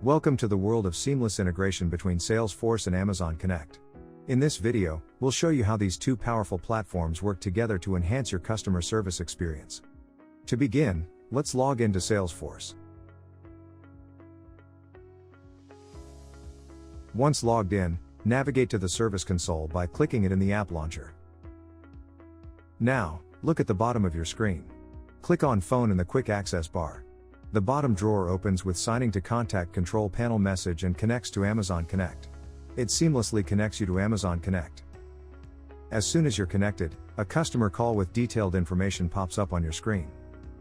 Welcome to the world of seamless integration between Salesforce and Amazon Connect. In this video, we'll show you how these two powerful platforms work together to enhance your customer service experience. To begin, let's log into Salesforce. Once logged in, navigate to the Service Console by clicking it in the App Launcher. Now, look at the bottom of your screen. Click on Phone in the Quick Access bar. The bottom drawer opens with Signing to Contact Control Panel message and connects to Amazon Connect. It seamlessly connects you to Amazon Connect. As soon as you're connected, a customer call with detailed information pops up on your screen.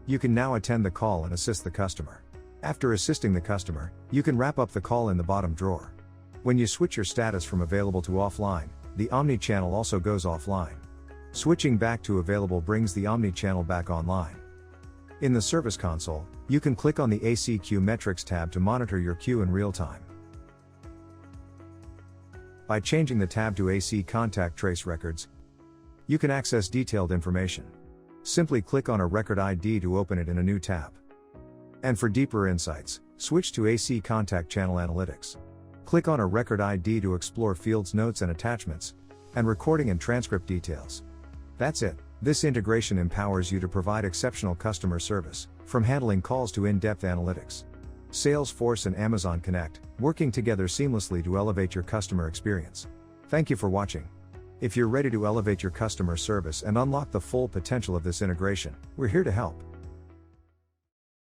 You can now attend the call and assist the customer. After assisting the customer, you can wrap up the call in the bottom drawer. When you switch your status from available to offline, the Omni-Channel also goes offline. Switching back to available brings the Omni-Channel back online. In the Service Console, you can click on the AC Queue Metrics tab to monitor your queue in real time. By changing the tab to AC Contact Trace Records, you can access detailed information. Simply click on a record ID to open it in a new tab. And for deeper insights, switch to AC Contact Channel Analytics. Click on a record ID to explore fields, notes and attachments, and recording and transcript details. That's it. This integration empowers you to provide exceptional customer service, from handling calls to in-depth analytics. Salesforce and Amazon Connect, working together seamlessly to elevate your customer experience. Thank you for watching. If you're ready to elevate your customer service and unlock the full potential of this integration, we're here to help.